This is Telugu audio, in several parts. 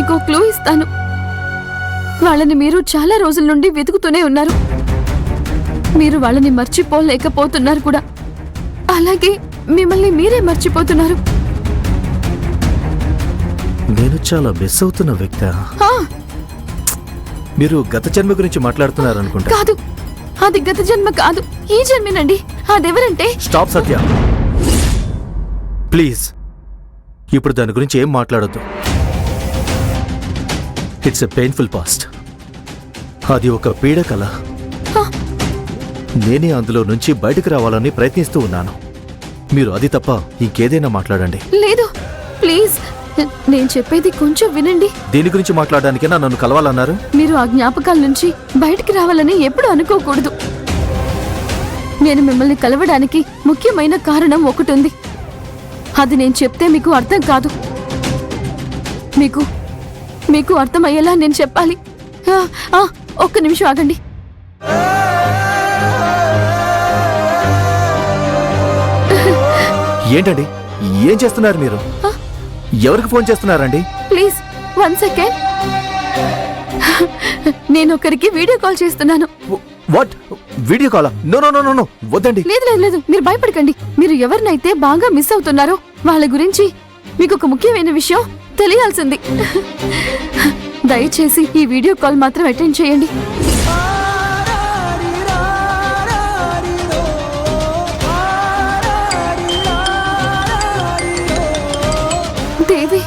మీకు క్లూ ఇస్తాను. వాళ్ళని మీరు చాలా రోజుల నుండి వెతుకుతూనే ఉన్నారు. మీరు వాళ్ళని మర్చిపోలేకపోతున్నారు కూడా. అలాగే మిమ్మల్ని మీరే మర్చిపోతున్నారు. నేను చాలా మిస్ అవుతున్న వ్యక్తి. మీరు గత జన్మ గురించి మాట్లాడుతున్నారనుకుంటా. కాదు, అది గత జన్మ కాదు, ఈ జన్మేనండి. అదెవరంటే స్టాప్ సత్య, ప్లీజ్. ఇప్పుడు దాని గురించి ఏం మాట్లాడొద్దు. It's a painful past. అది ఒక పీడకల. నేనే అందులో నుంచి బయటకు రావాలని ప్రయత్నిస్తూ ఉన్నాను. మీరు అది తప్ప ఇంకేదైనా మాట్లాడండి. లేదు, ప్లీజ్, నేను చెప్పేది కొంచెం వినండి. దీని గురించి మాట్లాడడానికైనా నన్ను కలవాలన్నారు? మీరు ఆ జ్ఞాపకాల నుంచి బయటికి రావాలని ఎప్పుడు అనుకోకూడదు. నేను మిమ్మల్ని కలవడానికి ముఖ్యమైన కారణం ఒకటి ఉంది. అది నేను చెప్తే మీకు అర్థం కాదు. మీకు అర్థమయ్యేలా నేను చెప్పాలి. ఒక్క నిమిషం ఆగండి. ఏంటండి, ఏం చేస్తున్నారు మీరు? ఎవరికి ఫోన్ చేస్తున్నారండి? Please 1 second. నేను ఒకరికి వీడియో కాల్ చేస్తున్నాను. వాట్? వీడియో కాలా? నో నో నో నో, వద్దండి. లేదు లేదు లేదు, మీరు భయపడకండి. మీరు ఎవరినైతే బాగా మిస్ అవుతున్నారో వాళ్ళ గురించి మీకు ఒక ముఖ్యమైన విషయం తెలియాల్సింది. దయచేసి ఈ వీడియో కాల్ మాత్రం అటెండ్ చేయండి. దేవి,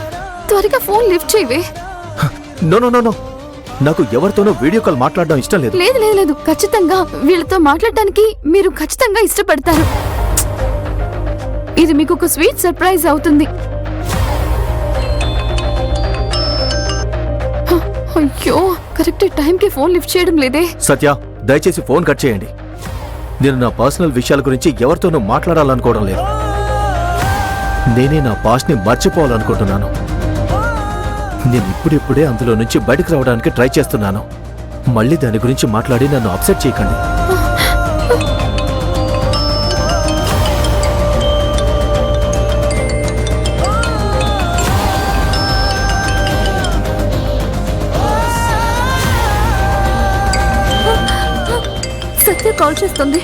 త్వరగా ఫోన్ లిఫ్ట్ చేయవే. నో నో నో నో, నాకు ఎవరితోనో వీడియో కాల్ మాట్లాడడం ఇష్టం లేదు. లేదు లేదు లేదు, ఖచ్చితంగా వీళ్ళతో మాట్లాడటానికి మీరు ఖచ్చితంగా ఇష్టపడతారు. ఇది మీకు ఒక స్వీట్ సర్ప్రైజ్ అవుతుంది. అయ్యో, కరెక్ట్ టైంకి ఫోన్ లిఫ్ట్ చేయడం లేదే. సత్య, దయచేసి ఫోన్ కట్ చేయండి. నేను నా పర్సనల్ విషయాల గురించి ఎవరితోనూ మాట్లాడాలనుకోవడం లేదు. నేనే నా పాస్ట్ని మర్చిపోవాలనుకుంటున్నాను. నేను ఇప్పుడిప్పుడే అందులో నుంచి బయటకు రావడానికి ట్రై చేస్తున్నాను. మళ్ళీ దాని గురించి మాట్లాడి నన్ను అప్సెట్ చేయకండి. సత్య కాల్ చేస్తుంది.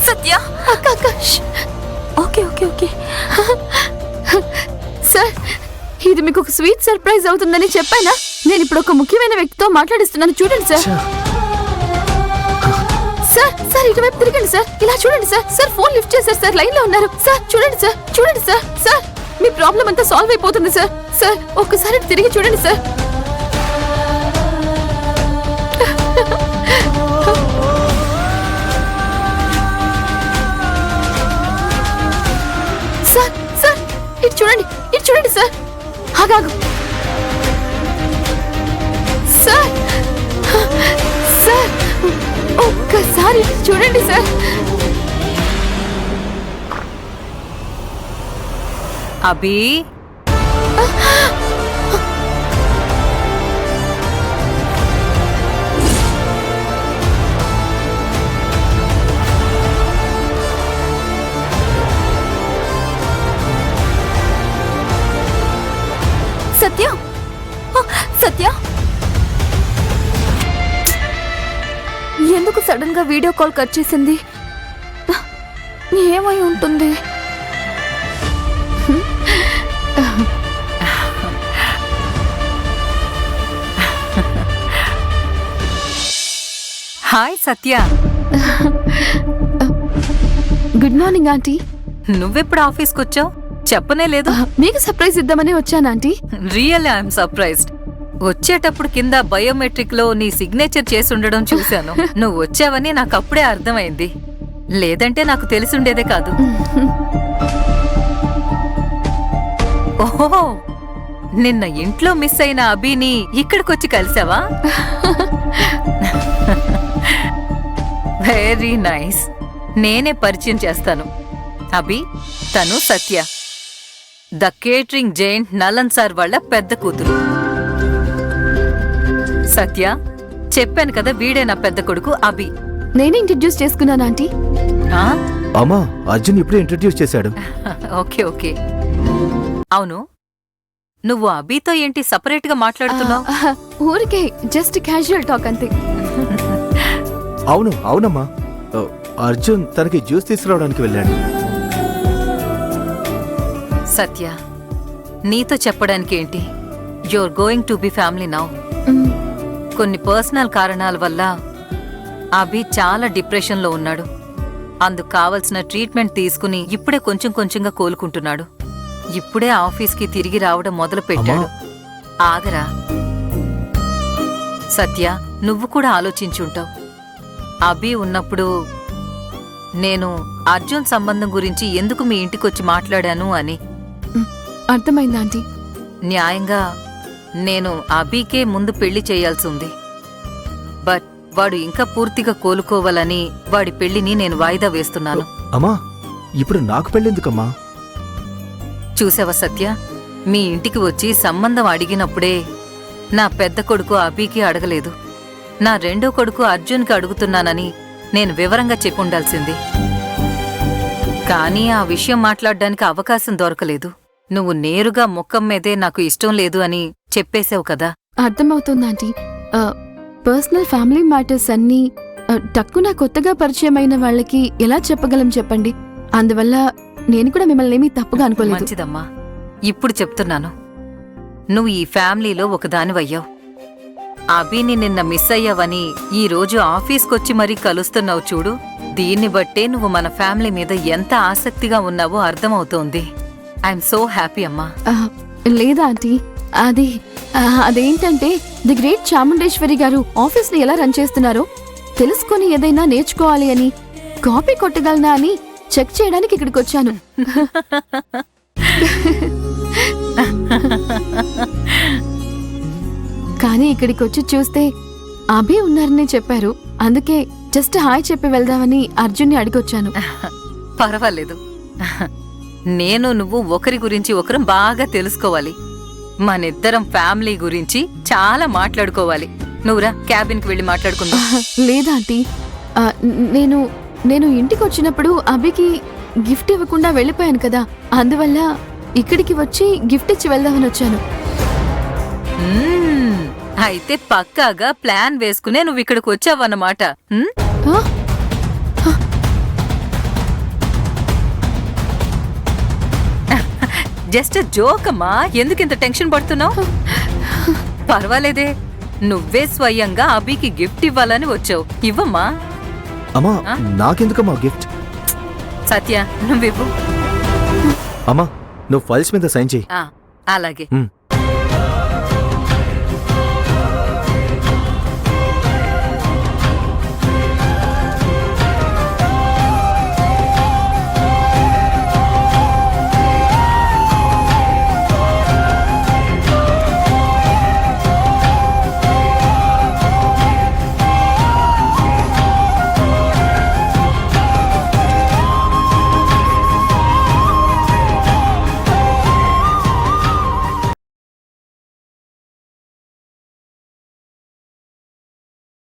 సత్య, అక్క అక్క. Okay okay okay. సార్, ఇది మీకు ఒక స్వీట్ సర్ప్రైజ్ అవుతుందని చెప్పానా? నేను ఇప్పుడు ఒక ముఖ్యమైన వ్యక్తితో మాట్లాడిస్తున్నాను, చూడండి సార్. సార్ సార్, ఇటువైపు తిరగండి సార్. ఇలా చూడండి సార్. సార్ ఫోన్ లిఫ్ట్ చేశారు సార్, లైన్ లో ఉన్నారు సార్. చూడండి సార్, చూడండి సార్. సార్, మీ ప్రాబ్లం అంతా సాల్వ్ అయిపోతుంది సార్. సార్ ఒక్కసారి తిరిగి చూడండి సార్. సార్ సార్, ఇటు చూడండి, ఇటు చూడండి సార్. ఆగాగు సార్. సార్ ఒక్కసారి ఇటు చూడండి సార్. అభి, సత్య, సత్య, ఎందుకు సడన్ గా వీడియో కాల్ కట్ చేసింది? ఏమై ఉంటుంది? Hi Satya. Good morning aunty. నువ్వెప్పుడు ఆఫీస్కి వచ్చావు? చెప్పనే లేదు. మీకు సర్ప్రైజ్ ఇద్దామని వచ్చాను ఆంటీ. Really I'm surprised. వచ్చేటప్పుడు కింద బయోమెట్రిక్ లో నీ సిగ్నేచర్ చేసి ఉండడం చూశాను. నువ్వు వచ్చావని నాకు అప్పుడే అర్థమైంది. లేదంటే నాకు తెలిసుండేదే కాదు. ఓహో, నిన్న ఇంట్లో మిస్ అయిన అభిని ఇక్కడికొచ్చి కలిసావా? Very nice. నేనే పరిచయం చేస్తాను. అభి, తను సత్య, the catering giant Nalan sir వాళ్ళ పెద్ద కూతురు. సత్య, చెప్పాను కదా, వీడే నా పెద్ద కొడుకు అభి. నేనే ఇంట్రడ్యూస్ చేసుకున్నాను ఆంటీ. అమ్మా, అర్జున్ ఇప్పుడే ఇంట్రడ్యూస్ చేశాడు. Okay okay. అవును, నువ్వు అభితో ఏంటి సపరేట్ గా మాట్లాడుతున్నావు? ఊరికే జస్ట్ క్యాజువల్ టాక్ అంతే. అవునమ్మా, అర్జున్ తనకి జ్యూస్ తీసుకురావడానికి వెళ్ళాడు. సత్య, నీతో చెప్పడానికి ఏంటి? You're going to be family now. Hmm, కొన్ని పర్సనల్ కారణాల వల్ల అభి చాలా డిప్రెషన్లో ఉన్నాడు. అందుకు కావలసిన ట్రీట్మెంట్ తీసుకుని ఇప్పుడే కొంచెం కొంచెంగా కోలుకుంటున్నాడు. ఇప్పుడే ఆఫీస్కి తిరిగి రావడం మొదలు పెట్టాడు. ఆగరా సత్య, నువ్వు కూడా ఆలోచించుంటావు. అభి ఉన్నప్పుడు నేను అర్జున్ సంబంధం గురించి ఎందుకు మీ ఇంటికొచ్చి మాట్లాడాను అని. అర్థమైంది ఆంటీ. న్యాయంగా నేను అభికే ముందు పెళ్లి చేయాల్సి ఉంది. బట్ వాడు ఇంకా పూర్తిగా కోలుకోవాలని వాడి పెళ్లిని నేను వాయిదా వేస్తున్నాను. అమ్మా, ఇప్పుడు నాకు పెళ్ళెందుకమ్మా? చూసావా సత్య, మీ ఇంటికి వచ్చి సంబంధం అడిగినప్పుడే నా పెద్ద కొడుకు అభికి అడగలేదు, నా రెండో కొడుకు అర్జున్కి అడుగుతున్నానని నేను వివరంగా చెప్పుండాల్సింది. కానీ ఆ విషయం మాట్లాడ్డానికి అవకాశం దొరకలేదు. నువ్వు నేరుగా ముఖం మీదే నాకు ఇష్టం లేదు అని చెప్పేశావు కదా. అర్థమవుతుంది ఆంటీ. పర్సనల్ ఫ్యామిలీ మ్యాటర్స్ అన్నీ టక్కున కొత్తగా పరిచయమైన వాళ్ళకి ఎలా చెప్పగలం చెప్పండి. అందువల్ల నేను కూడా మిమ్మల్ని ఏమీ తప్పుగా అనుకోలేదు. మంచిదమ్మా, ఇప్పుడు చెప్తున్నాను. నువ్వు ఈ ఫ్యామిలీలో ఒకదానివయ్యావు. అభిని నిన్న మిస్ అయ్యావని ఈ రోజు ఆఫీస్కొచ్చి మరీ కలుస్తున్నావు చూడు. దీన్ని బట్టే నువ్వు మన ఫ్యామిలీ మీద ఎంత ఆసక్తిగా ఉన్నావో అర్థమవుతోంది. ఐఎమ్ సో హ్యాపీ అమ్మా. లేదా ఆంటీ, అదేంటంటే ది గ్రేట్ చాముండేశ్వరి గారు ఆఫీస్ని ఎలా రన్ చేస్తున్నారో తెలుసుకొని ఏదైనా నేర్చుకోవాలి అని, కాపీ కొట్టగలనా అని చెక్ చేయడానికి ఇక్కడికి వచ్చాను. కానీ ఇక్కడికి వచ్చి చూస్తే అభి ఉన్నారని చెప్పారు. అందుకే జస్ట్ హాయ్ చెప్పి వెళ్దామని అర్జున్ని అడిగొచ్చాను. పర్వాలేదు. నేను నువ్వు ఒకరి గురించి ఒకరం బాగా తెలుసుకోవాలి. మనిద్దరం ఫ్యామిలీ గురించి చాలా మాట్లాడుకోవాలి. నువ్వురా, క్యాబిన్కి వెళ్ళి మాట్లాడుకుందాం. లేదా ఆంటీ, నేను ఇంటికి వచ్చినప్పుడు అభికి గిఫ్ట్ ఇవ్వకుండా వెళ్ళిపోయాను కదా, అందువల్ల ఇక్కడికి వచ్చి గిఫ్ట్ ఇచ్చి వెళ్దామని వచ్చాను. అయితే పక్కాగా ప్లాన్ వేసుకునే నువ్వు ఇక్కడికి వచ్చావన్నమాట. ఆ? జస్ట్ జోక్ అమ్మా, ఎందుకింత టెన్షన్ పడుతున్నావు? పర్వాలేదే, నువ్వే స్వయంగా అభికి గిఫ్ట్ ఇవ్వాలని వచ్చావు. ఇవ్వమ్మా. అమ్మా, నాకెందుకమ్మా గిఫ్ట్? సత్య, నువ్వివ్వు. అమ్మా, నువ్వు ఫైల్స్ మీద సైన్ చెయ్యి. అలాగే.